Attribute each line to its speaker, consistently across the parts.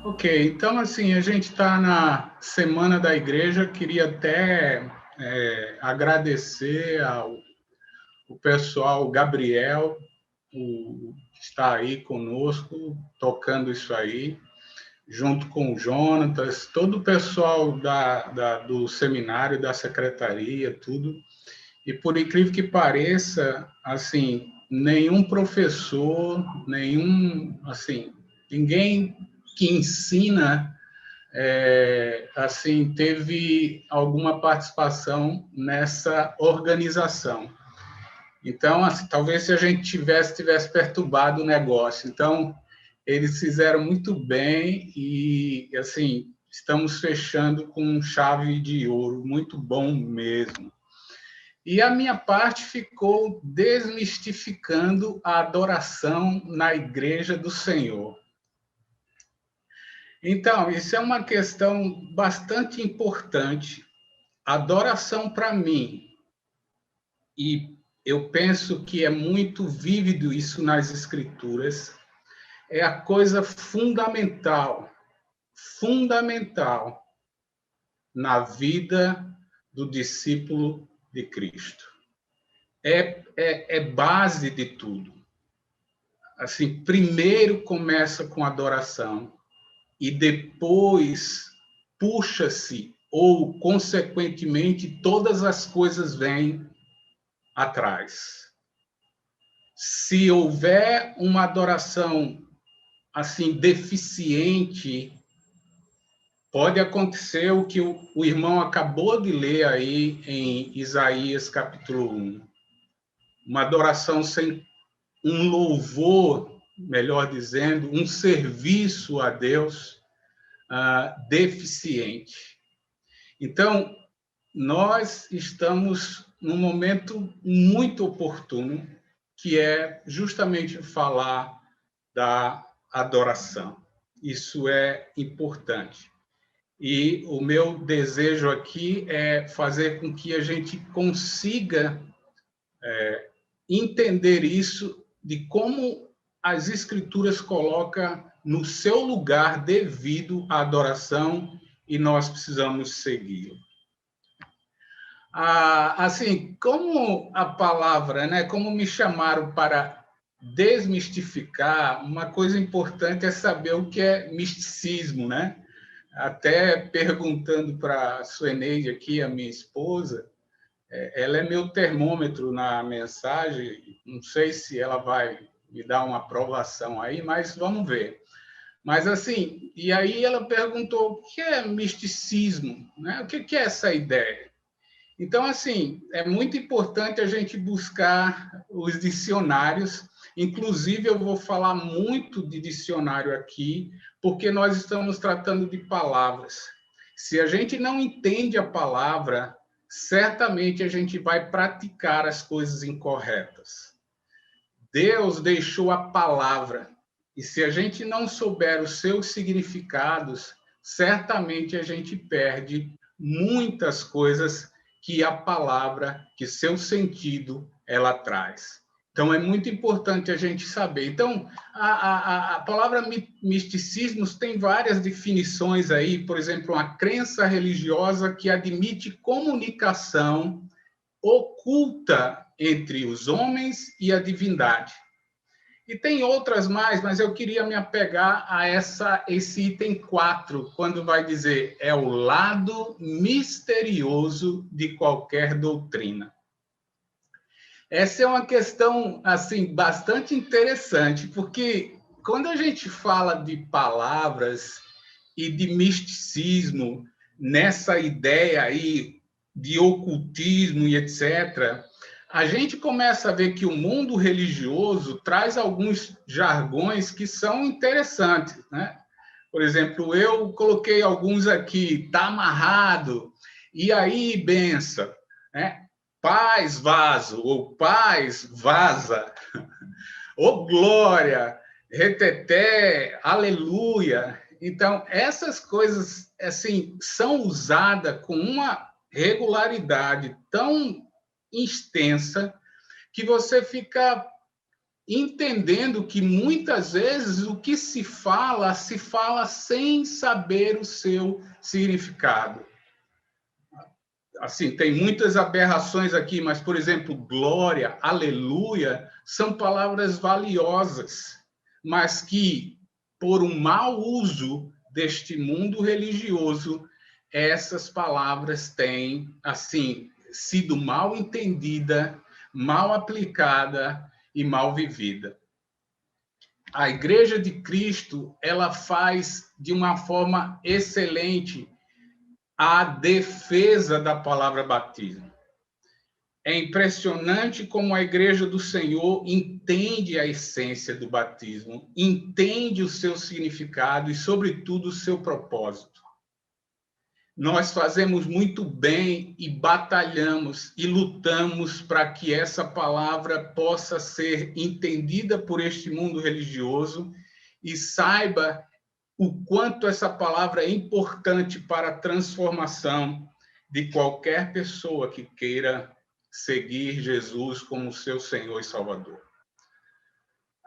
Speaker 1: Ok, então assim, a gente está na Semana da Igreja, queria até agradecer ao o pessoal, o Gabriel, que está aí conosco, tocando isso aí, junto com o Jonatas, todo o pessoal do seminário, da secretaria, tudo. E por incrível que pareça, assim, nenhum professor, assim, ninguém que ensina assim, teve alguma participação nessa organização. Então, assim, talvez se a gente tivesse perturbado o negócio. Então, eles fizeram muito bem e, assim, estamos fechando com chave de ouro, muito bom mesmo. E a minha parte ficou desmistificando a adoração na Igreja do Senhor. Então, isso é uma questão bastante importante. Adoração, para mim, e eu penso que é muito vívido isso nas Escrituras, é a coisa fundamental na vida do discípulo de Cristo. É base de tudo. Assim, primeiro começa com adoração e depois puxa-se, ou, consequentemente, todas as coisas vêm atrás. Se houver uma adoração assim deficiente, pode acontecer o que o irmão acabou de ler aí em Isaías capítulo 1. Uma adoração sem um louvor, melhor dizendo, um serviço a Deus deficiente. Então, nós estamos num momento muito oportuno, que é justamente falar da adoração. Isso é importante. E o meu desejo aqui é fazer com que a gente consiga entender isso, de como as Escrituras colocam no seu lugar devido à adoração, e nós precisamos segui-lo. Assim, como a palavra, né, como me chamaram para desmistificar, uma coisa importante é saber o que é misticismo, né? Até perguntando para a Sueneide aqui, a minha esposa, ela é meu termômetro na mensagem, não sei se ela vai me dar uma aprovação aí, mas vamos ver. Mas assim, e aí ela perguntou o que é misticismo, né? O que é essa ideia? Então, assim, é muito importante a gente buscar os dicionários. Inclusive, eu vou falar muito de dicionário aqui, porque nós estamos tratando de palavras. Se a gente não entende a palavra, certamente a gente vai praticar as coisas incorretas. Deus deixou a palavra, e se a gente não souber os seus significados, certamente a gente perde muitas coisas que a palavra, que seu sentido, ela traz. Então, é muito importante a gente saber. Então, a palavra misticismos tem várias definições aí, por exemplo, uma crença religiosa que admite comunicação oculta entre os homens e a divindade. E tem outras mais, mas eu queria me apegar a esse item 4, quando vai dizer é o lado misterioso de qualquer doutrina. Essa é uma questão assim bastante interessante, porque quando a gente fala de palavras e de misticismo, nessa ideia aí de ocultismo e etc., a gente começa a ver que o mundo religioso traz alguns jargões que são interessantes, né? Por exemplo, eu coloquei alguns aqui, tá amarrado, e aí, benção, né? Paz, vaso, ou paz, vaza, ou glória, reteté, aleluia. Então, essas coisas, assim, são usadas com uma regularidade tão extensa que você fica entendendo que muitas vezes o que se fala sem saber o seu significado. Assim, tem muitas aberrações aqui, mas, por exemplo, glória, aleluia, são palavras valiosas, mas que, por um mau uso deste mundo religioso, essas palavras têm, assim, sido mal entendida, mal aplicada e mal vivida. A Igreja de Cristo, ela faz de uma forma excelente a defesa da palavra batismo. É impressionante como a Igreja do Senhor entende a essência do batismo, entende o seu significado e, sobretudo, o seu propósito. Nós fazemos muito bem e batalhamos e lutamos para que essa palavra possa ser entendida por este mundo religioso e saiba o quanto essa palavra é importante para a transformação de qualquer pessoa que queira seguir Jesus como seu Senhor e Salvador.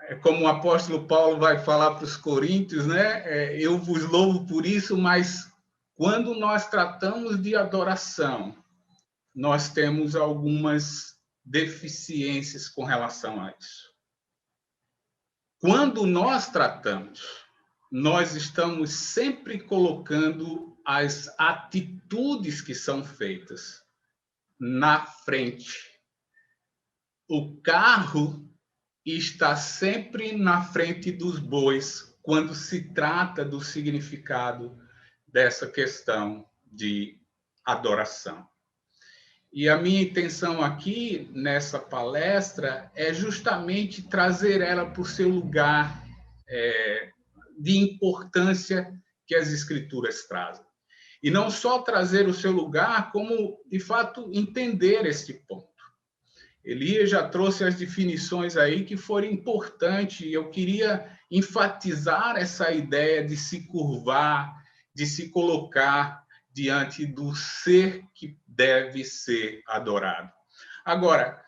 Speaker 1: É como o apóstolo Paulo vai falar para os coríntios, né? Eu vos louvo por isso, mas quando nós tratamos de adoração, nós temos algumas deficiências com relação a isso. Quando nós tratamos, nós estamos sempre colocando as atitudes que são feitas na frente. O carro está sempre na frente dos bois quando se trata do significado dessa questão de adoração. E a minha intenção aqui, nessa palestra, é justamente trazer ela para o seu lugar de importância que as Escrituras trazem. E não só trazer o seu lugar, como, de fato, entender este ponto. Elias já trouxe as definições aí que foram importantes, e eu queria enfatizar essa ideia de se curvar, de se colocar diante do ser que deve ser adorado. Agora,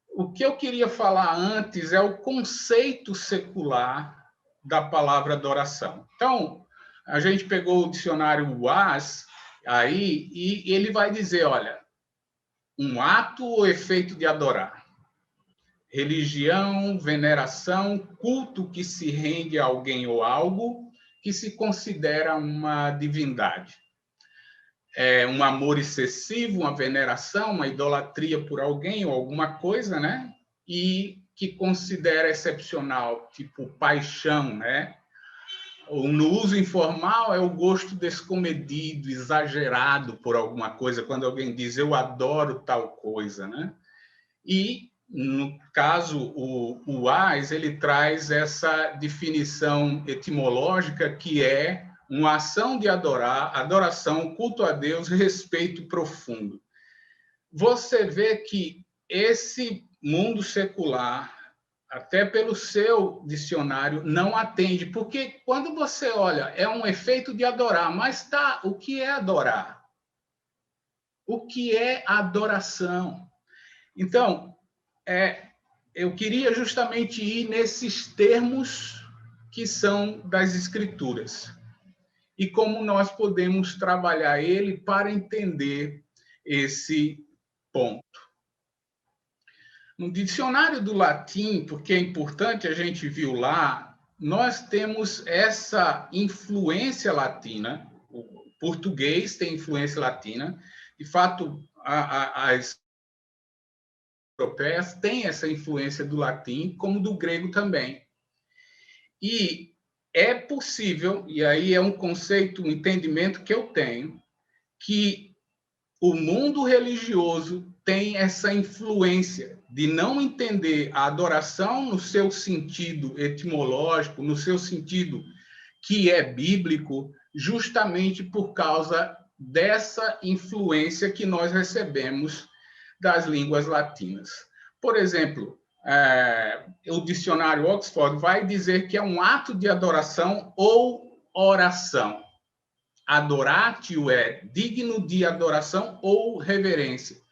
Speaker 1: o que eu queria falar antes é o conceito secular da palavra adoração. Então, a gente pegou o dicionário UAS aí e ele vai dizer, olha, um ato ou efeito de adorar. Religião, veneração, culto que se rende a alguém ou algo que se considera uma divindade. É um amor excessivo, uma veneração, uma idolatria por alguém ou alguma coisa, né? E que considera excepcional, tipo paixão, né? No uso informal é o gosto descomedido, exagerado por alguma coisa, quando alguém diz eu adoro tal coisa, né? E, no caso, o UAS, ele traz essa definição etimológica que é uma ação de adorar, adoração, culto a Deus, respeito profundo. Você vê que esse mundo secular, até pelo seu dicionário, não atende, porque quando você olha, é um efeito de adorar, mas tá, o que é adorar? O que é adoração? Então, eu queria justamente ir nesses termos que são das Escrituras e como nós podemos trabalhar ele para entender esse ponto. No dicionário do latim, porque é importante, a gente viu lá, nós temos essa influência latina, o português tem influência latina, de fato, as europeias têm essa influência do latim, como do grego também. E é possível, e aí é um conceito, um entendimento que eu tenho, que o mundo religioso tem essa influência de não entender a adoração no seu sentido etimológico, no seu sentido que é bíblico, justamente por causa dessa influência que nós recebemos das línguas latinas. Por exemplo, o dicionário Oxford vai dizer que é um ato de adoração ou oração. Adoratio é digno de adoração ou reverência.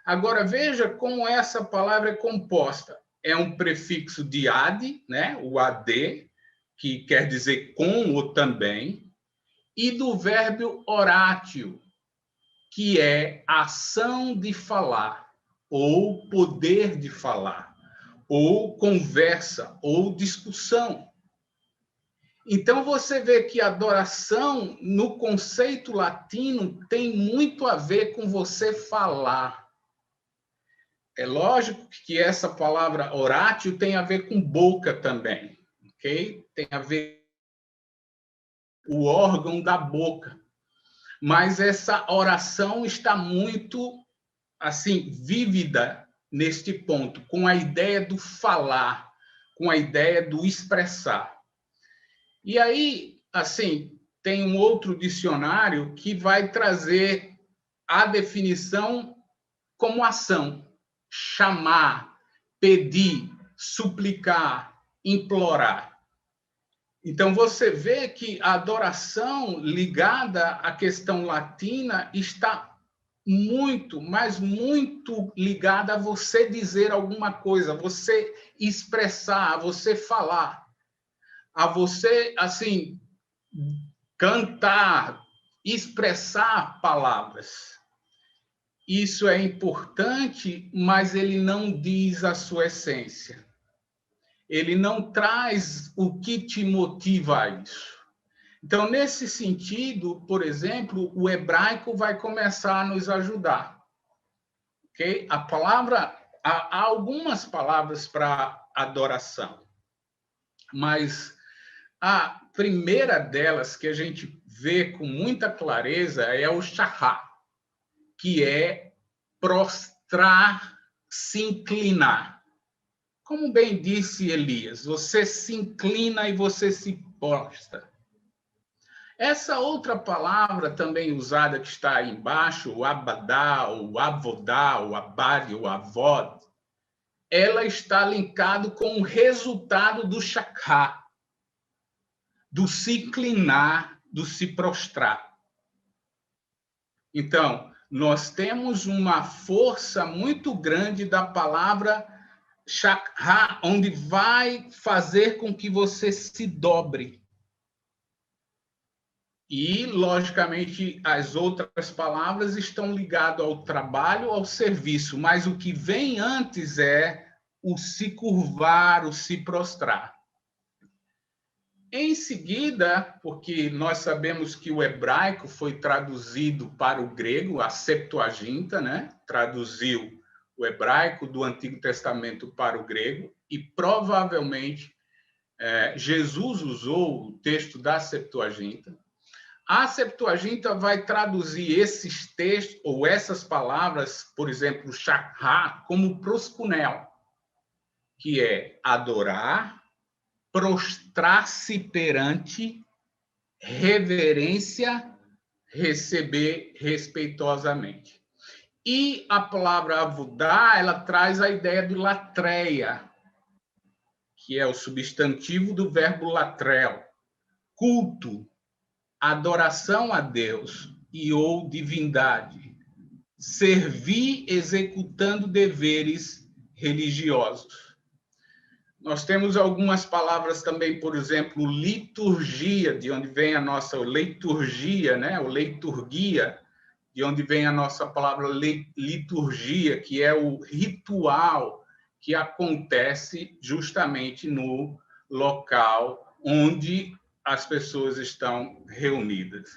Speaker 1: Agora, veja como essa palavra é composta. é um prefixo de ad, né? O ad, que quer dizer com ou também, e do verbo oratio, que é ação de falar, ou poder de falar, ou conversa, ou discussão. Então, você vê que adoração, no conceito latino, tem muito a ver com você falar. É lógico que essa palavra oratio tem a ver com boca também, ok? Tem a ver com o órgão da boca. Mas essa oração está muito, assim, vívida neste ponto, com a ideia do falar, com a ideia do expressar. E aí, assim, tem um outro dicionário que vai trazer a definição como ação, chamar, pedir, suplicar, implorar. Então, você vê que a adoração ligada à questão latina está muito, mas muito ligada a você dizer alguma coisa, a você expressar, a você falar, a você, assim, cantar, expressar palavras. Isso é importante, mas ele não diz a sua essência. Ele não traz o que te motiva a isso. Então, nesse sentido, por exemplo, o hebraico vai começar a nos ajudar. Okay? Há algumas palavras para adoração, mas a primeira delas que a gente vê com muita clareza é o shahá, que é prostrar, se inclinar. Como bem disse Elias, você se inclina e você se prostra. Essa outra palavra também usada que está aí embaixo, o abadá, o avodá, o abad, o avod, ela está linkado com o resultado do shakha, do se inclinar, do se prostrar. Então, nós temos uma força muito grande da palavra shakha, onde vai fazer com que você se dobre. E, logicamente, as outras palavras estão ligadas ao trabalho, ao serviço, mas o que vem antes é o se curvar, o se prostrar. Em seguida, porque nós sabemos que o hebraico foi traduzido para o grego, a Septuaginta, né? Traduziu o hebraico do Antigo Testamento para o grego, e provavelmente Jesus usou o texto da Septuaginta. A Septuaginta vai traduzir esses textos ou essas palavras, por exemplo, shakha, como proskunel, que é adorar, prostrar-se perante, reverência, receber respeitosamente. E a palavra avodá, ela traz a ideia de latreia, que é o substantivo do verbo latrel, culto, adoração a Deus e ou divindade, servir executando deveres religiosos. Nós temos algumas palavras também, por exemplo, liturgia, de onde vem a nossa liturgia, né? Ou liturgia, de onde vem a nossa palavra liturgia, que é o ritual que acontece justamente no local onde as pessoas estão reunidas.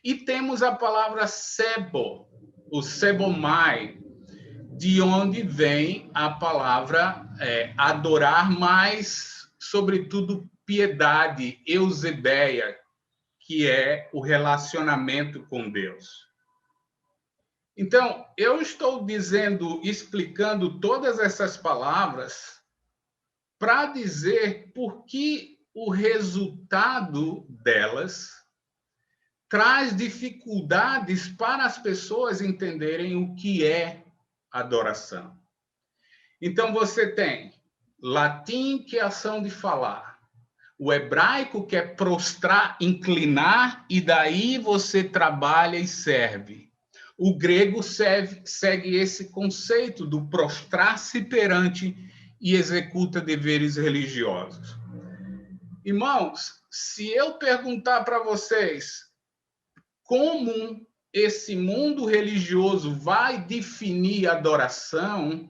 Speaker 1: E temos a palavra sebo, o sebomai, de onde vem a palavra adorar, mas, sobretudo, piedade, eusebeia, que é o relacionamento com Deus. Então, eu estou explicando todas essas palavras para dizer por que o resultado delas traz dificuldades para as pessoas entenderem o que é adoração. Então, você tem latim, que é ação de falar. O hebraico, que é prostrar, inclinar, e daí você trabalha e serve. O grego segue esse conceito do prostrar-se perante e executa deveres religiosos. Irmãos, se eu perguntar para vocês como esse mundo religioso vai definir adoração,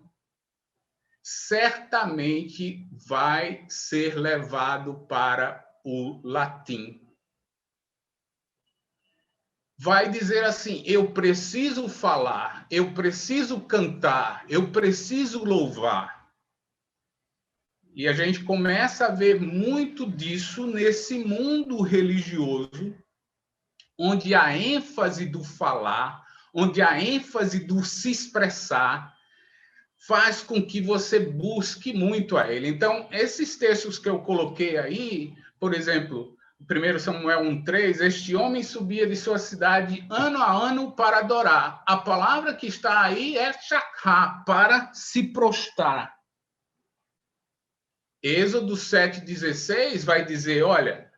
Speaker 1: certamente vai ser levado para o latim. Vai dizer assim: eu preciso falar, eu preciso cantar, eu preciso louvar. E a gente começa a ver muito disso nesse mundo religioso, onde a ênfase do falar, onde a ênfase do se expressar, faz com que você busque muito a ele. Então, esses textos que eu coloquei aí, por exemplo, 1 Samuel 1,3, este homem subia de sua cidade ano a ano para adorar. A palavra que está aí é shakha, para se prostrar. Êxodo 7,16 vai dizer, olha,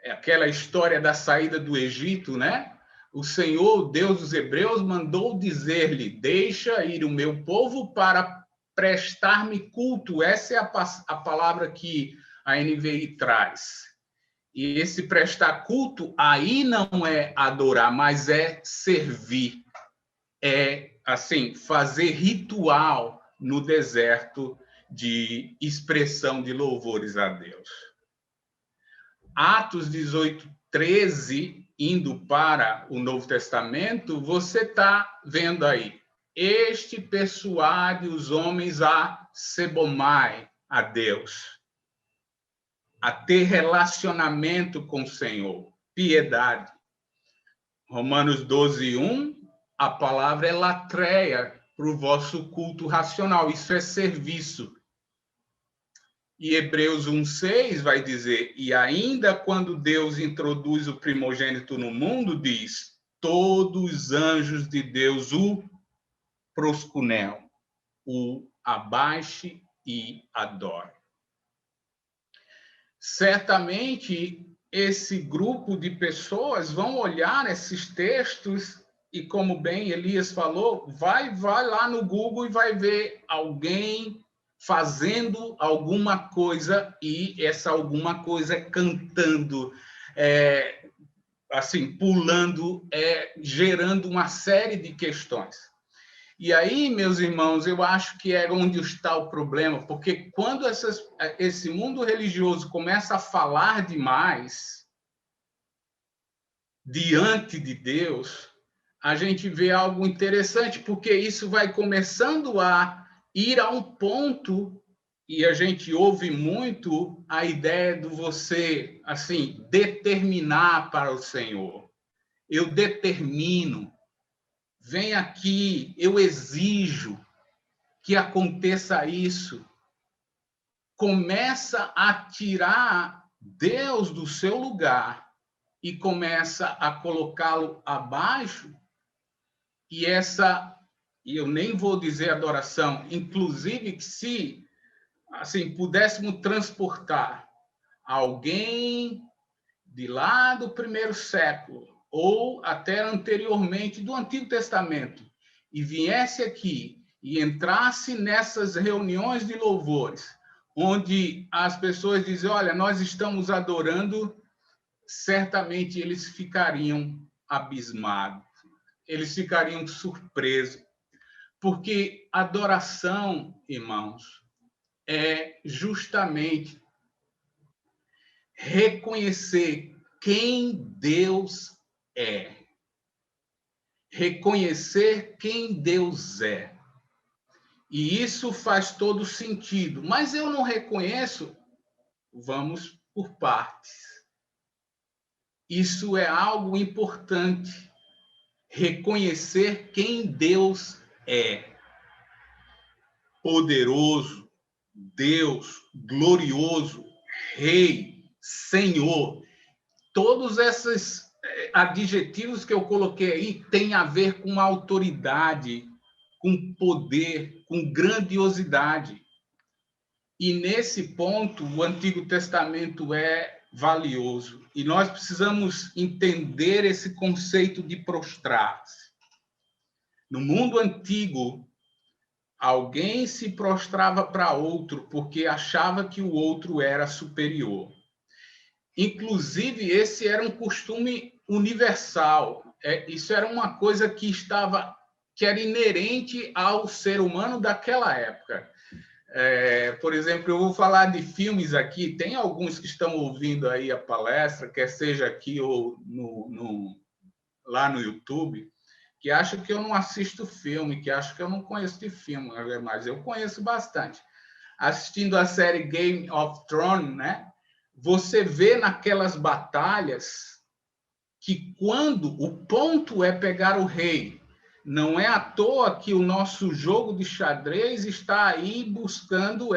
Speaker 1: é aquela história da saída do Egito, né? O Senhor, Deus dos Hebreus, mandou dizer-lhe, deixa ir o meu povo para prestar-me culto. Essa é a palavra que a NVI traz. E esse prestar culto aí não é adorar, mas é servir. É, assim, fazer ritual no deserto de expressão de louvores a Deus. Atos 18:13, indo para o Novo Testamento, você está vendo aí. Este persuade os homens a sebomai, a Deus, a ter relacionamento com o Senhor, piedade. Romanos 12:1, a palavra é latreia para o vosso culto racional, isso é serviço. E Hebreus 1,6 vai dizer, e ainda quando Deus introduz o primogênito no mundo, diz, todos os anjos de Deus o proscuneam, o abaixe e adore. Certamente, esse grupo de pessoas vão olhar esses textos e, como bem Elias falou, vai lá no Google e vai ver alguém fazendo alguma coisa e essa alguma coisa é cantando, assim, pulando, gerando uma série de questões. E aí, meus irmãos, eu acho que é onde está o problema, porque quando esse mundo religioso começa a falar demais diante de Deus, a gente vê algo interessante, porque isso vai começando a ir a um ponto, e a gente ouve muito a ideia de você, assim, determinar para o Senhor. Eu determino, vem aqui, eu exijo que aconteça isso. Começa a tirar Deus do seu lugar e começa a colocá-lo abaixo, e eu nem vou dizer adoração, inclusive que se assim pudéssemos transportar alguém de lá do primeiro século ou até anteriormente do Antigo Testamento e viesse aqui e entrasse nessas reuniões de louvores, onde as pessoas dizem, olha, nós estamos adorando, certamente eles ficariam abismados, eles ficariam surpresos, porque adoração, irmãos, é justamente reconhecer quem Deus é. Reconhecer quem Deus é. E isso faz todo sentido. Mas eu não reconheço, vamos por partes. Isso é algo importante. Reconhecer quem Deus é. Poderoso, Deus, glorioso, Rei, Senhor. Todos esses adjetivos que eu coloquei aí têm a ver com autoridade, com poder, com grandiosidade. E nesse ponto, o Antigo Testamento é valioso. E nós precisamos entender esse conceito de prostrar-se. No mundo antigo, Alguém se prostrava para outro porque achava que o outro era superior. Inclusive, esse era um costume universal. Isso era uma coisa que era inerente ao ser humano daquela época. Por exemplo, eu vou falar de filmes aqui. Tem alguns que estão ouvindo aí a palestra, quer seja aqui ou lá no YouTube, que acham que eu não assisto filme, que acham que eu não conheço de filme, mas eu conheço bastante. Assistindo a série Game of Thrones, né? Você vê naquelas batalhas que quando o ponto é pegar o rei, não é à toa que o nosso jogo de xadrez está aí buscando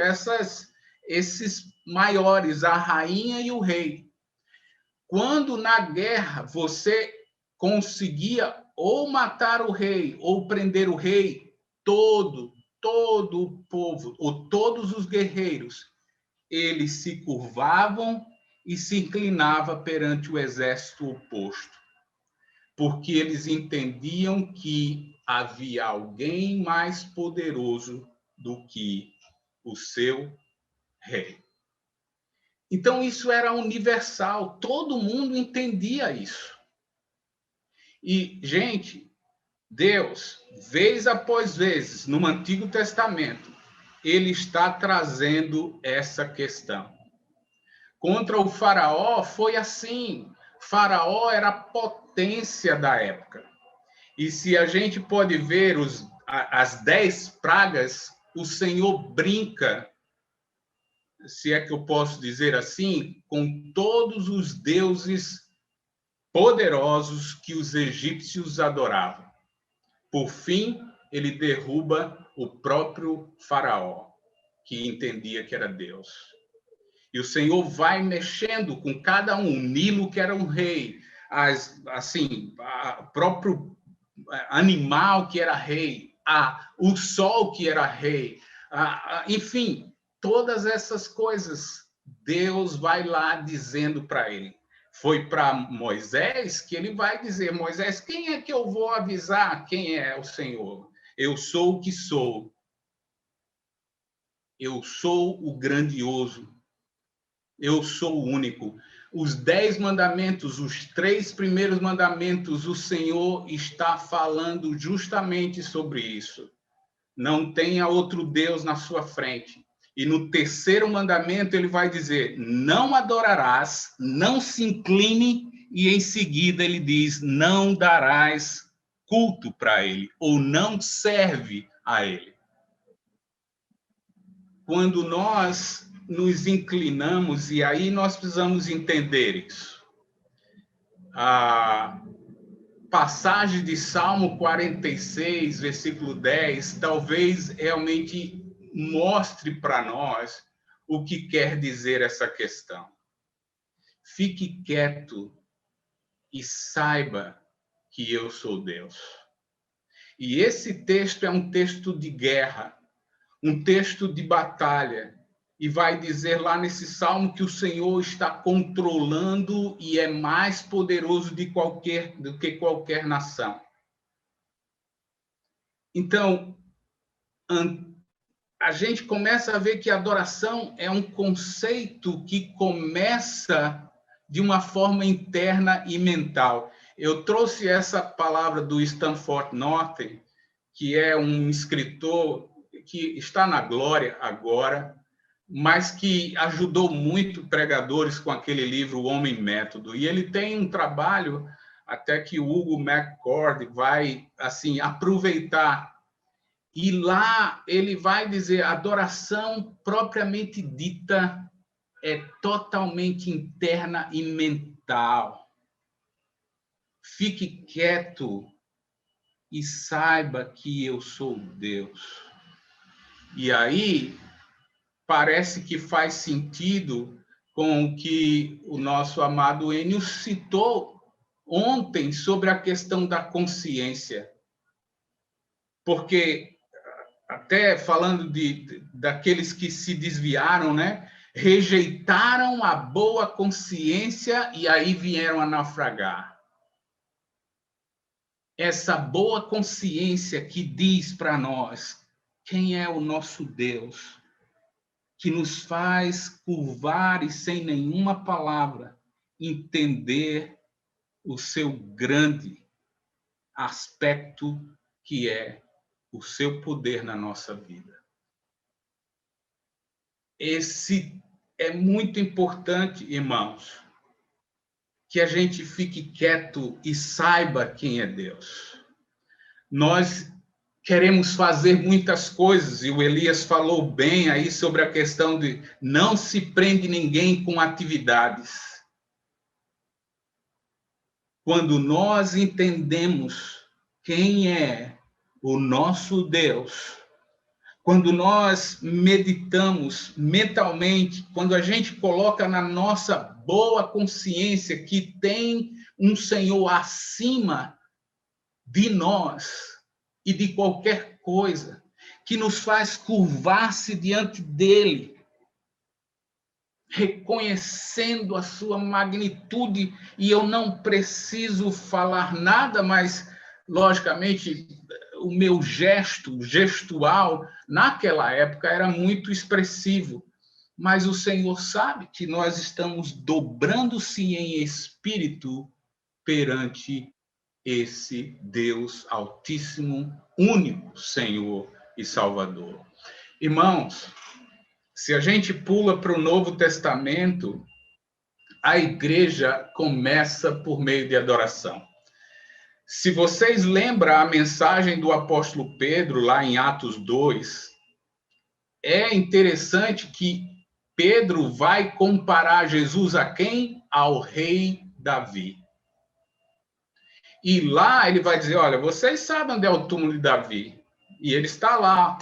Speaker 1: esses maiores, a rainha e o rei. Quando na guerra você conseguia ou matar o rei ou prender o rei, todo o povo, ou todos os guerreiros, eles se curvavam e se inclinavam perante o exército oposto, porque eles entendiam que havia alguém mais poderoso do que o seu rei. Então, isso era universal, todo mundo entendia isso. E, gente, Deus, vez após vez, no Antigo Testamento, ele está trazendo essa questão. Contra o faraó foi assim. Faraó era a potência da época. E se a gente pode ver as 10 pragas, o Senhor brinca, se é que eu posso dizer assim, com todos os deuses poderosos que os egípcios adoravam. Por fim, ele derruba o próprio faraó, que entendia que era Deus. E o Senhor vai mexendo com cada um. O Nilo, que era um rei, o próprio animal, que era rei, o sol, que era rei, enfim, todas essas coisas, Deus vai lá dizendo para ele. Foi para Moisés que ele vai dizer: Moisés, quem é que eu vou avisar quem é o Senhor? Eu sou o que sou. Eu sou o grandioso. Eu sou o único. Os 10 mandamentos, os 3 primeiros mandamentos, o Senhor está falando justamente sobre isso. Não tenha outro Deus na sua frente. E no terceiro mandamento ele vai dizer: não adorarás, não se incline, e em seguida ele diz: não darás culto para ele, ou não serve a ele. Quando nós nos inclinamos, e aí nós precisamos entender isso. A passagem de Salmo 46, versículo 10, talvez realmente mostre para nós o que quer dizer essa questão. Fique quieto e saiba que eu sou Deus. E esse texto é um texto de guerra, um texto de batalha, e vai dizer lá nesse salmo que o Senhor está controlando e é mais poderoso do que qualquer nação. Então, a gente começa a ver que a adoração é um conceito que começa de uma forma interna e mental. Eu trouxe essa palavra do Stanford Norton, que é um escritor que está na glória agora, mas que ajudou muito pregadores com aquele livro O Homem Método. E ele tem um trabalho até que o Hugo McCord vai assim aproveitar. E lá ele vai dizer: a adoração propriamente dita é totalmente interna e mental. Fique quieto e saiba que eu sou Deus. E aí parece que faz sentido com o que o nosso amado Enio citou ontem sobre a questão da consciência. Porque, até falando daqueles que se desviaram, né? Rejeitaram a boa consciência e aí vieram a naufragar. Essa boa consciência que diz para nós quem é o nosso Deus, que nos faz curvar e, sem nenhuma palavra, entender o seu grande aspecto, que é o seu poder na nossa vida. Esse é muito importante, irmãos, que a gente fique quieto e saiba quem é Deus. Nós queremos fazer muitas coisas, e o Elias falou bem aí sobre a questão de não se prende ninguém com atividades. Quando nós entendemos quem é o nosso Deus, quando nós meditamos mentalmente, quando a gente coloca na nossa boa consciência que tem um Senhor acima de nós e de qualquer coisa, que nos faz curvar-se diante dele, reconhecendo a sua magnitude, e eu não preciso falar nada, mas, logicamente, o meu gestual, naquela época, era muito expressivo, mas o Senhor sabe que nós estamos dobrando-se em espírito perante esse Deus Altíssimo, único Senhor e Salvador. Irmãos, se a gente pula para o Novo Testamento, a igreja começa por meio de adoração. Se vocês lembram a mensagem do apóstolo Pedro, lá em Atos 2, é interessante que Pedro vai comparar Jesus a quem? Ao rei Davi. E lá ele vai dizer, olha, vocês sabem onde é o túmulo de Davi. E ele está lá.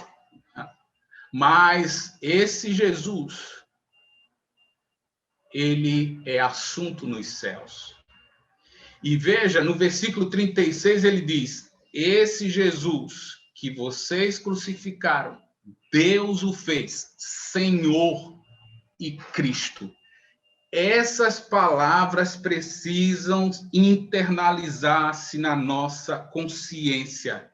Speaker 1: Mas esse Jesus, ele é assunto nos céus. E veja, no versículo 36 ele diz, esse Jesus que vocês crucificaram, Deus o fez Senhor e Cristo. Essas palavras precisam internalizar-se na nossa consciência.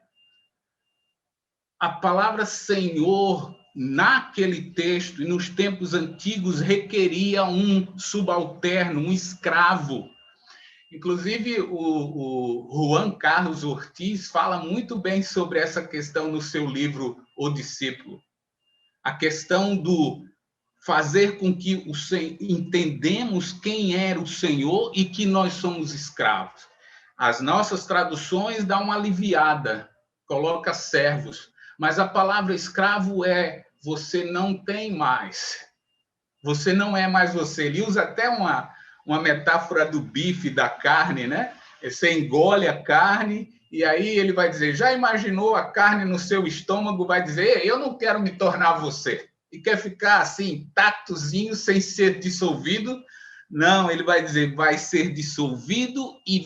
Speaker 1: A palavra Senhor, naquele texto e nos tempos antigos, requeria um subalterno, um escravo. Inclusive, o Juan Carlos Ortiz fala muito bem sobre essa questão no seu livro O Discípulo. A questão do fazer com que entendemos quem era o Senhor e que nós somos escravos. As nossas traduções dão uma aliviada, coloca servos, mas a palavra escravo é você não tem mais, você não é mais você. Ele usa até uma metáfora do bife, da carne, né? Você engole a carne e aí ele vai dizer, já imaginou a carne no seu estômago? Vai dizer, eu não quero me tornar você. E quer ficar assim, intactozinho, sem ser dissolvido? Não, ele vai dizer, vai ser dissolvido e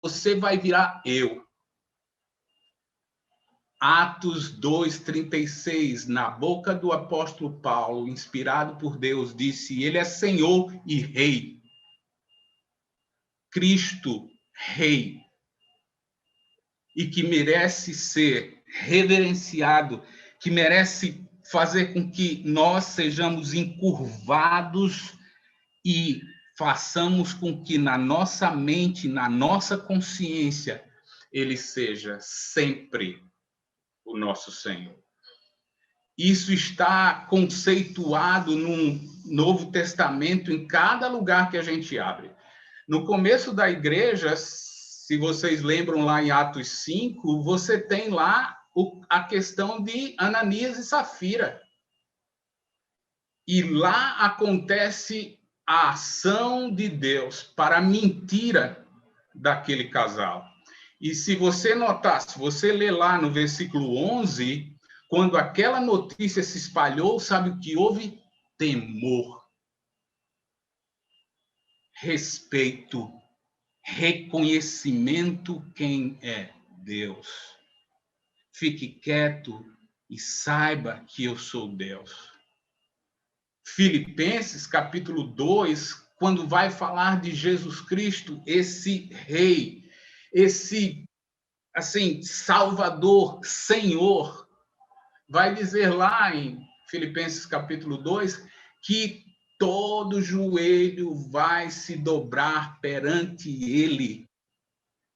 Speaker 1: você vai virar eu. Atos 2:36, na boca do apóstolo Paulo, inspirado por Deus, disse, ele é Senhor e Rei. Cristo, Rei. E que merece ser reverenciado, que merece fazer com que nós sejamos encurvados e façamos com que na nossa mente, na nossa consciência, ele seja sempre o nosso Senhor. Isso está conceituado no Novo Testamento em cada lugar que a gente abre. No começo da igreja, se vocês lembram lá em Atos 5, você tem lá a questão de Ananias e Safira. E lá acontece a ação de Deus para a mentira daquele casal. E se você notar, se você ler lá no versículo 11, quando aquela notícia se espalhou, sabe o que houve? Temor, respeito, reconhecimento quem é Deus. Fique quieto e saiba que eu sou Deus. Filipenses, capítulo 2, quando vai falar de Jesus Cristo, esse rei, esse, assim, Salvador, Senhor, vai dizer lá em Filipenses capítulo 2 que todo joelho vai se dobrar perante ele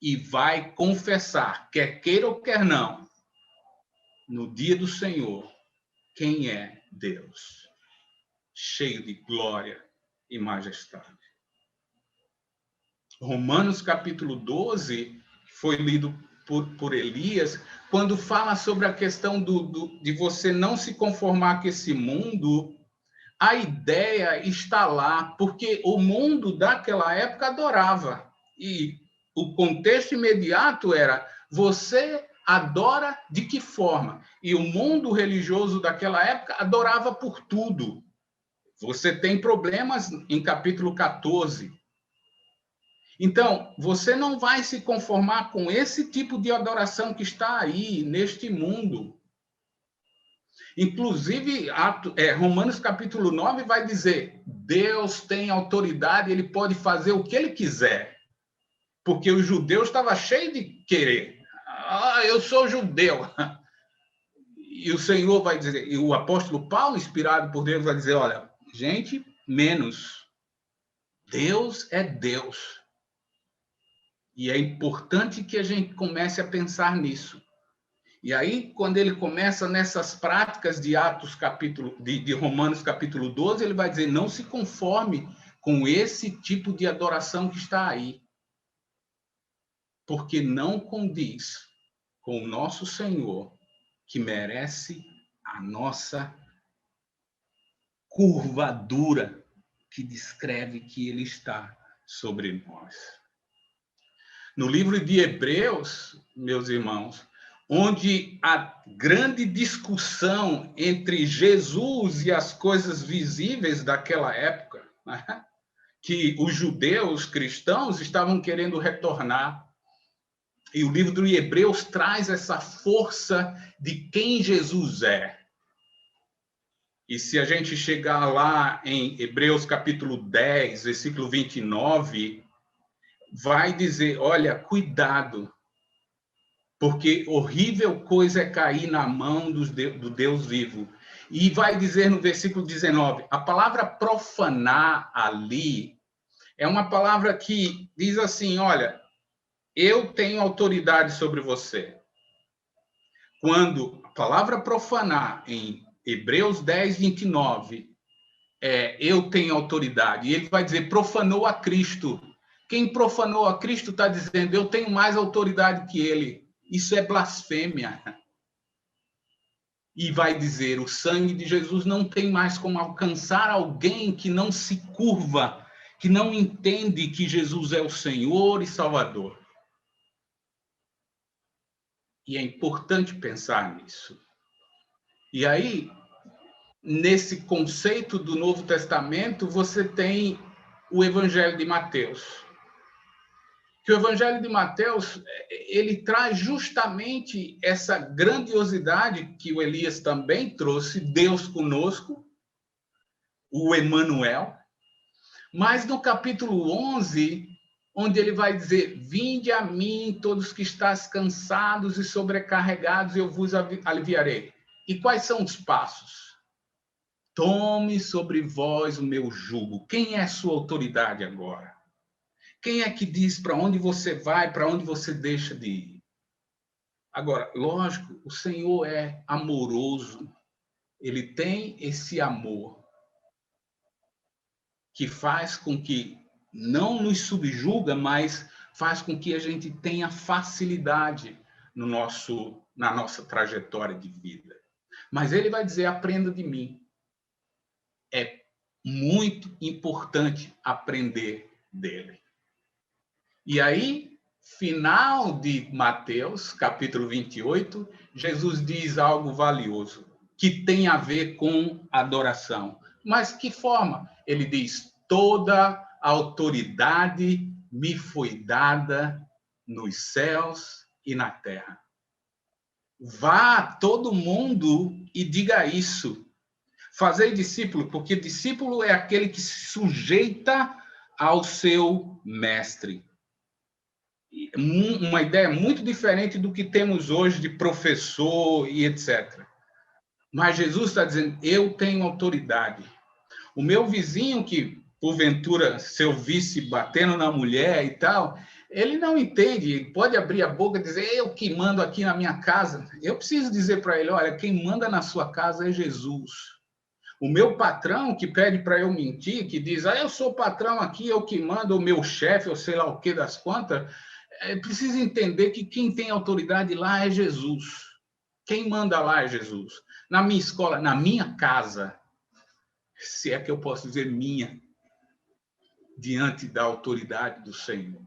Speaker 1: e vai confessar, quer queira ou quer não, no dia do Senhor, quem é Deus, cheio de glória e majestade. Romanos capítulo 12, que foi lido por Elias, quando fala sobre a questão de você não se conformar com esse mundo, a ideia está lá, porque o mundo daquela época adorava. E o contexto imediato era: você adora de que forma? E o mundo religioso daquela época adorava por tudo. Você tem problemas em capítulo 14. Então, você não vai se conformar com esse tipo de adoração que está aí, neste mundo. Inclusive, Romanos capítulo 9 vai dizer: Deus tem autoridade, ele pode fazer o que ele quiser. Porque os judeus estavam cheios de querer. Ah, eu sou judeu. E o Senhor vai dizer, e o apóstolo Paulo, inspirado por Deus, vai dizer: olha, gente, menos. Deus é Deus. E é importante que a gente comece a pensar nisso. E aí, quando ele começa nessas práticas de de Romanos capítulo 12, ele vai dizer: não se conforme com esse tipo de adoração que está aí, porque não condiz com o nosso Senhor, que merece a nossa curvadura, que descreve que ele está sobre nós. No livro de Hebreus, meus irmãos, onde a grande discussão entre Jesus e as coisas visíveis daquela época, né, que os judeus cristãos estavam querendo retornar. E o livro de Hebreus traz essa força de quem Jesus é. E se a gente chegar lá em Hebreus capítulo 10, versículo 29, vai dizer: olha, cuidado, porque horrível coisa é cair na mão do Deus vivo. E vai dizer no versículo 19, a palavra profanar ali é uma palavra que diz assim: olha, eu tenho autoridade sobre você. Quando a palavra profanar em Hebreus 10, 29, eu tenho autoridade, e ele vai dizer: profanou a Cristo. Quem profanou a Cristo está dizendo: eu tenho mais autoridade que ele. Isso é blasfêmia. E vai dizer: o sangue de Jesus não tem mais como alcançar alguém que não se curva, que não entende que Jesus é o Senhor e Salvador. E é importante pensar nisso. E aí, nesse conceito do Novo Testamento, você tem o Evangelho de Mateus. Que o Evangelho de Mateus, ele traz justamente essa grandiosidade que o Elias também trouxe, Deus conosco, o Emanuel. Mas no capítulo 11, onde ele vai dizer: vinde a mim, todos que estáis cansados e sobrecarregados, eu vos aliviarei. E quais são os passos? Tome sobre vós o meu jugo. Quem é a sua autoridade agora? Quem é que diz para onde você vai, para onde você deixa de ir? Agora, lógico, o Senhor é amoroso. Ele tem esse amor que faz com que não nos subjuga, mas faz com que a gente tenha facilidade na nossa trajetória de vida. Mas ele vai dizer: aprenda de mim. É muito importante aprender dele. E aí, final de Mateus, capítulo 28, Jesus diz algo valioso, que tem a ver com adoração. Mas que forma? Ele diz: toda autoridade me foi dada nos céus e na terra. Vá todo mundo e diga isso. Fazei discípulo, porque discípulo é aquele que se sujeita ao seu mestre. Uma ideia muito diferente do que temos hoje de professor e etc. Mas Jesus está dizendo, eu tenho autoridade. O meu vizinho, que porventura, se eu visse batendo na mulher e tal, ele não entende, ele pode abrir a boca e dizer, eu que mando aqui na minha casa. Eu preciso dizer para ele, olha, quem manda na sua casa é Jesus. O meu patrão, que pede para eu mentir, que diz, eu sou patrão aqui, eu que mando, o meu chefe, ou sei lá o que das quantas, precisa entender que quem tem autoridade lá é Jesus. Quem manda lá é Jesus. Na minha escola, na minha casa, se é que eu posso dizer minha, diante da autoridade do Senhor.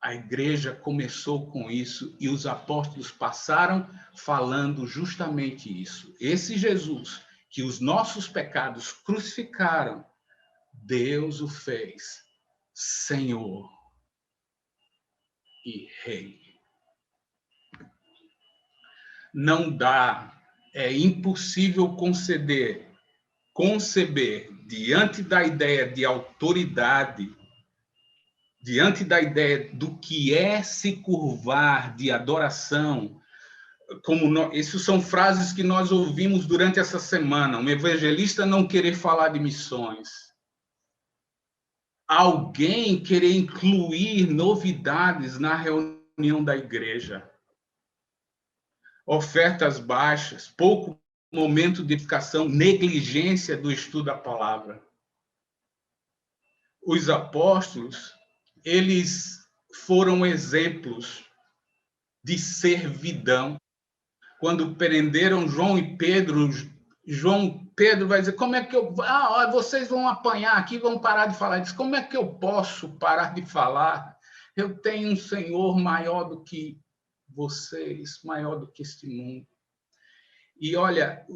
Speaker 1: A igreja começou com isso e os apóstolos passaram falando justamente isso. Esse Jesus, que os nossos pecados crucificaram, Deus o fez Senhor e Rei. Não dá, é impossível conceber, diante da ideia de autoridade, diante da ideia do que é se curvar de adoração, isso são frases que nós ouvimos durante essa semana. Um evangelista não querer falar de missões. Alguém querer incluir novidades na reunião da igreja. Ofertas baixas, pouco momento de edificação, negligência do estudo da palavra. Os apóstolos, eles foram exemplos de servidão. Quando prenderam João e Pedro, Pedro vai dizer, como é que eu... vocês vão apanhar aqui, vão parar de falar. Ele diz, como é que eu posso parar de falar? Eu tenho um Senhor maior do que vocês, maior do que este mundo. E olha,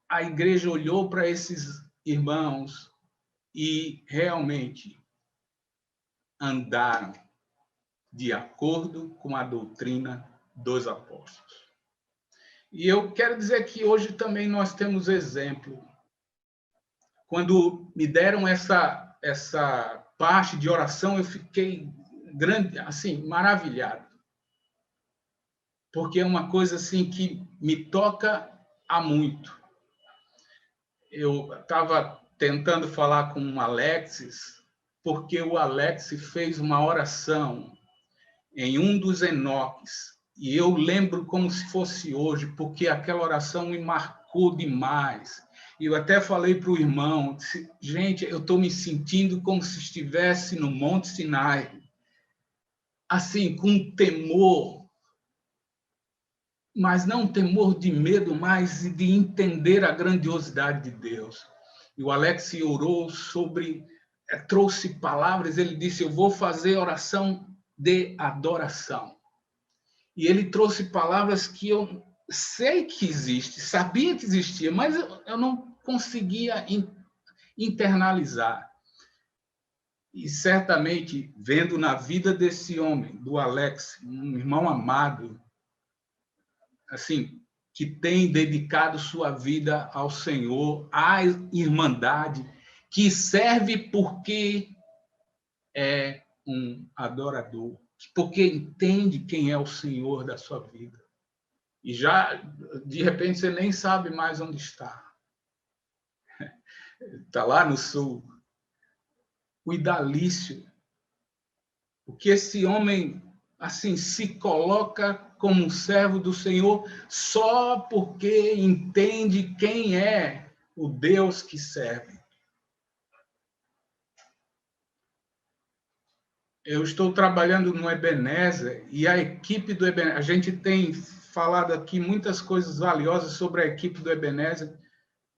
Speaker 1: a igreja olhou para esses irmãos e realmente andaram de acordo com a doutrina dos apóstolos. E eu quero dizer que hoje também nós temos exemplo. Quando me deram essa parte de oração, eu fiquei maravilhado. Porque é uma coisa assim que me toca há muito. Eu estava tentando falar com o Alexis, porque o Alexis fez uma oração em um dos Enoques, e eu lembro como se fosse hoje, porque aquela oração me marcou demais. E eu até falei para o irmão, gente, eu estou me sentindo como se estivesse no Monte Sinai, assim, com temor, mas não temor de medo, mas de entender a grandiosidade de Deus. E o Alex orou trouxe palavras, ele disse, eu vou fazer oração de adoração. E ele trouxe palavras que eu sei que existe, sabia que existia, mas eu não conseguia internalizar. E certamente, vendo na vida desse homem, do Alex, um irmão amado, assim, que tem dedicado sua vida ao Senhor, à irmandade, que serve porque é um adorador, porque entende quem é o Senhor da sua vida. E já, de repente, você nem sabe mais onde está. Está lá no sul. O Idalício. Porque esse homem, assim, se coloca como um servo do Senhor só porque entende quem é o Deus que serve. Eu estou trabalhando no Ebenezer e a equipe do Ebenezer, a gente tem falado aqui muitas coisas valiosas sobre a equipe do Ebenezer.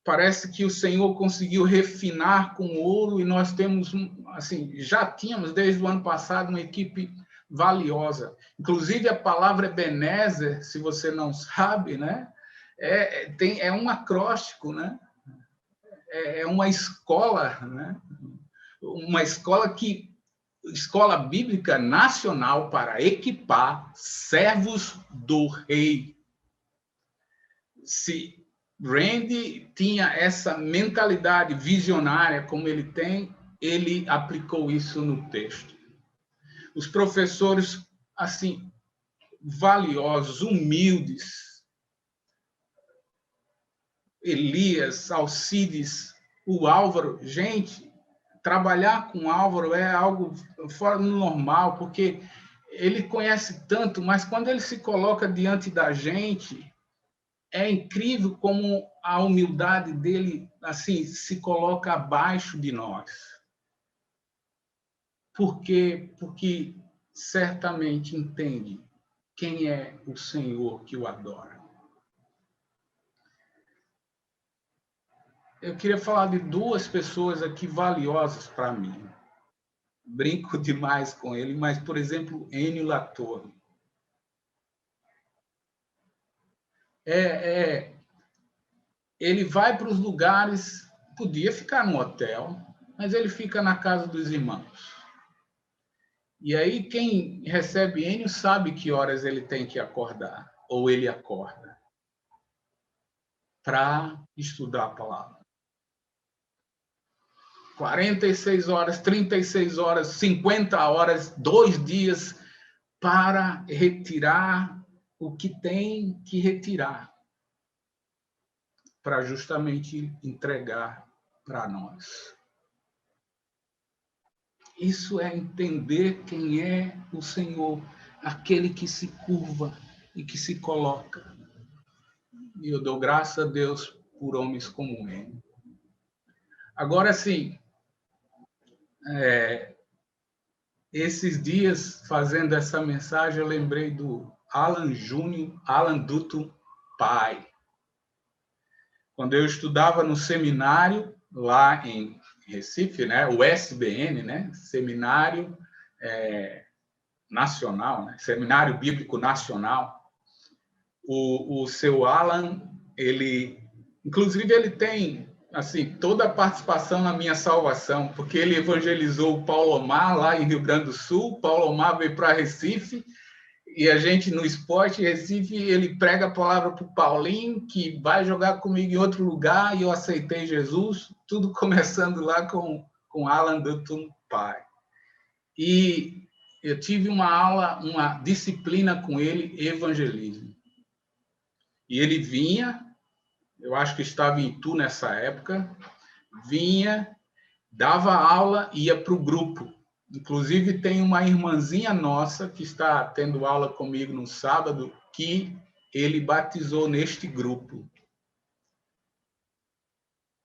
Speaker 1: Parece que o Senhor conseguiu refinar com ouro e nós temos, assim, já tínhamos desde o ano passado uma equipe valiosa. Inclusive a palavra Ebenezer, se você não sabe, né, é um acróstico, né? É uma escola, né? Uma escola bíblica nacional para equipar servos do rei. Se Randy tinha essa mentalidade visionária como ele tem, ele aplicou isso no texto. Os professores, assim, valiosos, humildes, Elias, Alcides, o Álvaro. Gente, trabalhar com o Álvaro é algo fora do normal, porque ele conhece tanto, mas quando ele se coloca diante da gente, é incrível como a humildade dele assim se coloca abaixo de nós. Por quê? Porque certamente entende quem é o Senhor que o adora. Eu queria falar de duas pessoas aqui valiosas para mim. Brinco demais com ele, mas, por exemplo, Ennio Latorre. Ele vai para os lugares, podia ficar no hotel, mas ele fica na casa dos irmãos. E aí quem recebe Ennio sabe que horas ele tem que acordar, ou ele acorda, para estudar a palavra. 46 horas, 36 horas, 50 horas, 2 dias para retirar o que tem que retirar, para justamente entregar para nós. Isso é entender quem é o Senhor, aquele que se curva e que se coloca. E eu dou graças a Deus por homens como ele. Agora, sim, esses dias, fazendo essa mensagem, eu lembrei do Alan Júnior, Alan Dutton pai. Quando eu estudava no seminário, lá em Recife, né, o SBN, né, Seminário Nacional, né, Seminário Bíblico Nacional, o seu Alan, inclusive ele tem assim toda a participação na minha salvação, porque ele evangelizou o Paulo Omar lá em Rio Grande do Sul. Paulo Omar veio para Recife e a gente no Esporte Recife, ele prega a palavra para o Paulinho, que vai jogar comigo em outro lugar, e eu aceitei Jesus, tudo começando lá com Alan Dutton pai. E eu tive uma aula, uma disciplina com ele, evangelismo. E ele vinha, eu acho que estava em Itu nessa época, vinha, dava aula, ia para o grupo. Inclusive, tem uma irmãzinha nossa que está tendo aula comigo no sábado, que ele batizou neste grupo.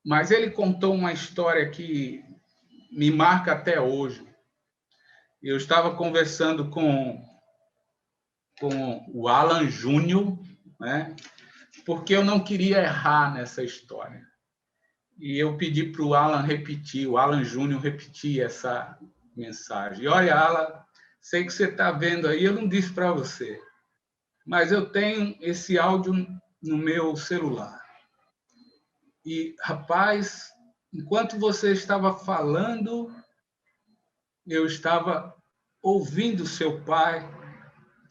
Speaker 1: Mas ele contou uma história que me marca até hoje. Eu estava conversando com o Alan Júnior, né? Porque eu não queria errar nessa história. E eu pedi para o Alan repetir, o Alan Júnior repetir essa mensagem. E olha, Alan, sei que você está vendo aí, eu não disse para você, mas eu tenho esse áudio no meu celular. E, rapaz, enquanto você estava falando, eu estava ouvindo seu pai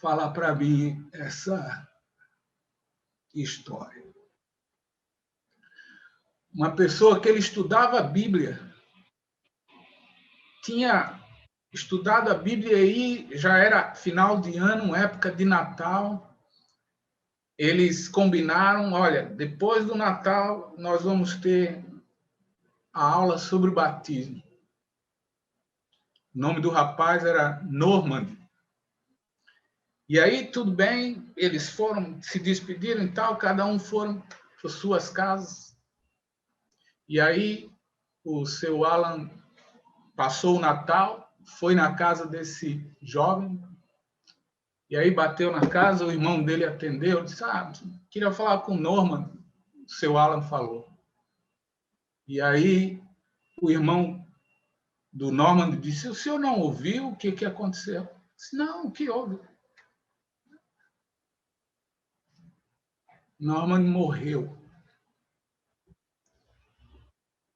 Speaker 1: falar para mim essa história. Uma pessoa que ele estudava a Bíblia, tinha estudado a Bíblia aí, já era final de ano, época de Natal. Eles combinaram, olha, depois do Natal nós vamos ter a aula sobre o batismo. O nome do rapaz era Normand. E aí, tudo bem, eles foram, se despediram e tal, cada um foram para suas casas. E aí, o seu Alan passou o Natal, foi na casa desse jovem, e aí bateu na casa, o irmão dele atendeu, disse, queria falar com o Norman, o seu Alan falou. E aí, o irmão do Norman disse, o senhor não ouviu o que aconteceu? Eu disse, não, o que houve? Norman morreu.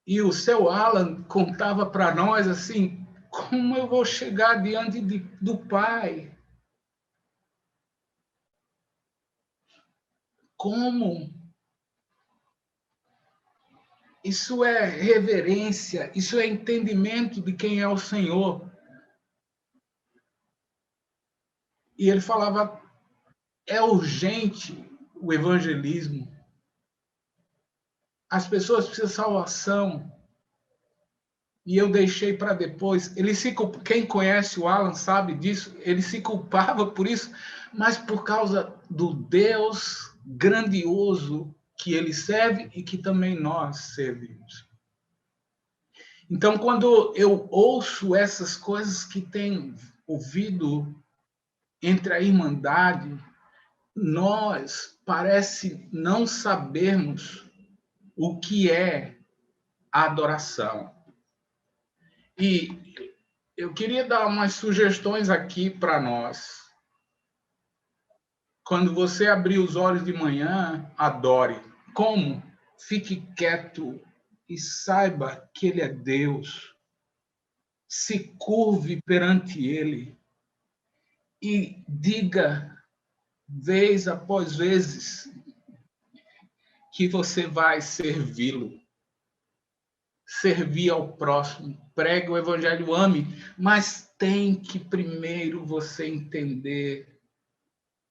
Speaker 1: E o seu Alan contava para nós assim, como eu vou chegar diante do Pai? Como? Isso é reverência, isso é entendimento de quem é o Senhor. E ele falava, é urgente o evangelismo. as pessoas precisam de salvação. E eu deixei para depois. Quem conhece o Alan sabe disso, ele se culpava por isso, mas por causa do Deus grandioso que ele serve e que também nós servimos. Então, quando eu ouço essas coisas que tem ouvido entre a Irmandade, nós parece não sabermos o que é a adoração. E eu queria dar umas sugestões aqui para nós. Quando você abrir os olhos de manhã, adore. Como? Fique quieto e saiba que Ele é Deus. Se curve perante Ele e diga, vez após vezes, que você vai servi-lo. Servir ao próximo, pregue o evangelho, ame, mas tem que primeiro você entender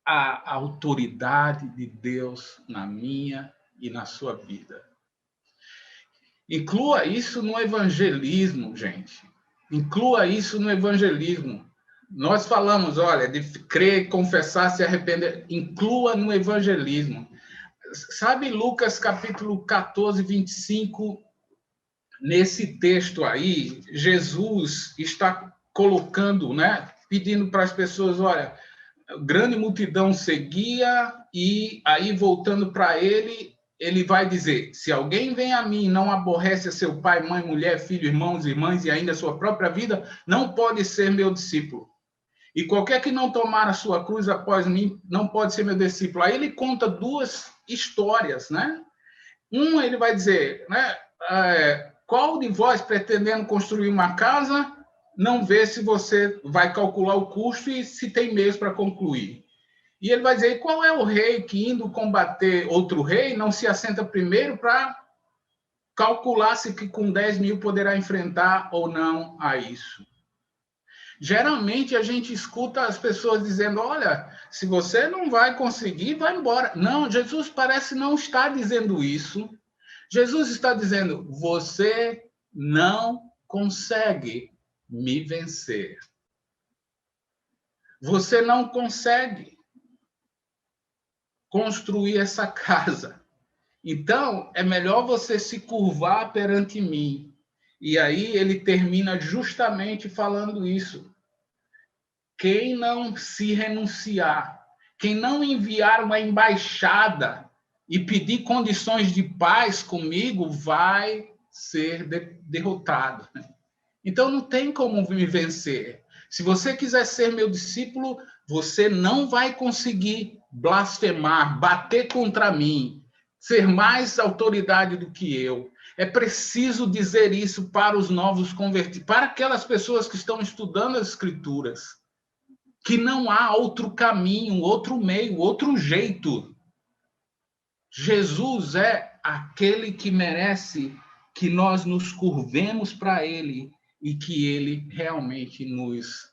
Speaker 1: a autoridade de Deus na minha e na sua vida. Inclua isso no evangelismo, gente. Inclua isso no evangelismo. Nós falamos, olha, de crer, confessar, se arrepender. Inclua no evangelismo. Sabe Lucas capítulo 14, 25? Nesse texto aí, Jesus está colocando, né, pedindo para as pessoas, olha, grande multidão seguia, e aí voltando para ele, ele vai dizer, se alguém vem a mim e não aborrece a seu pai, mãe, mulher, filho, irmãos, irmãs e ainda a sua própria vida, não pode ser meu discípulo. E qualquer que não tomar a sua cruz após mim, não pode ser meu discípulo. Aí ele conta duas histórias, né? Ele vai dizer, né, qual de vós, pretendendo construir uma casa, não vê se você vai calcular o custo e se tem meios para concluir? E ele vai dizer, qual é o rei que, indo combater outro rei, não se assenta primeiro para calcular se que com 10 mil poderá enfrentar ou não a isso? Geralmente a gente escuta as pessoas dizendo, olha, se você não vai conseguir, vai embora. Não, Jesus parece não estar dizendo isso. Jesus está dizendo, você não consegue me vencer. Você não consegue construir essa casa. Então, é melhor você se curvar perante mim. E aí ele termina justamente falando isso. Quem não se renunciar, quem não enviar uma embaixada e pedir condições de paz comigo, vai ser derrotado. Então, não tem como me vencer. Se você quiser ser meu discípulo, você não vai conseguir blasfemar, bater contra mim, ser mais autoridade do que eu. É preciso dizer isso para os novos convertidos, para aquelas pessoas que estão estudando as Escrituras, que não há outro caminho, outro meio, outro jeito. Jesus é aquele que merece que nós nos curvemos para ele e que ele realmente nos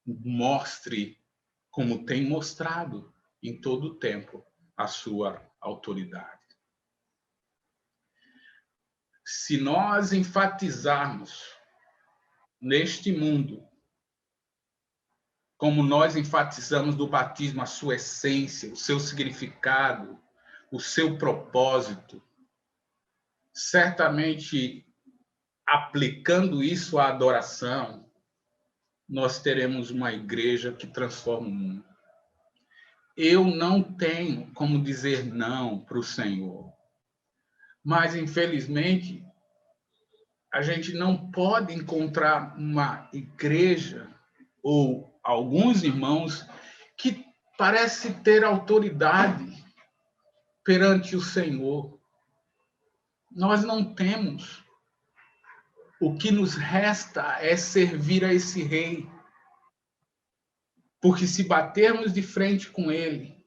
Speaker 1: mostre, como tem mostrado em todo o tempo, a sua autoridade. Se nós enfatizarmos neste mundo, como nós enfatizamos do batismo, a sua essência, o seu significado, o seu propósito, certamente aplicando isso à adoração, nós teremos uma igreja que transforma o mundo. Eu não tenho como dizer não para o Senhor, mas, infelizmente, a gente não pode encontrar uma igreja ou alguns irmãos que parece ter autoridade perante o Senhor. Nós não temos. O que nos resta é servir a esse rei. Porque se batermos de frente com ele,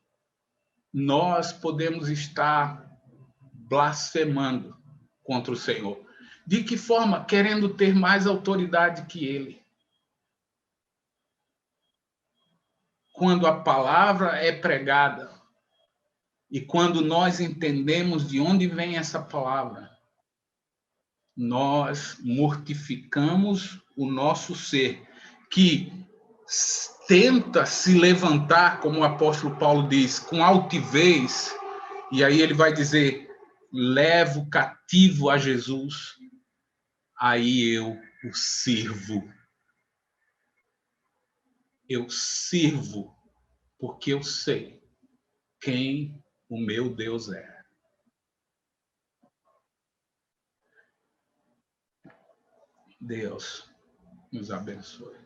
Speaker 1: nós podemos estar blasfemando contra o Senhor. De que forma? Querendo ter mais autoridade que ele. Quando a palavra é pregada, E quando nós entendemos de onde vem essa palavra, nós mortificamos o nosso ser, que tenta se levantar, como o apóstolo Paulo diz, com altivez, e aí ele vai dizer: levo cativo a Jesus, aí eu o sirvo. Eu sirvo porque eu sei quem o meu Deus é. Deus nos abençoe.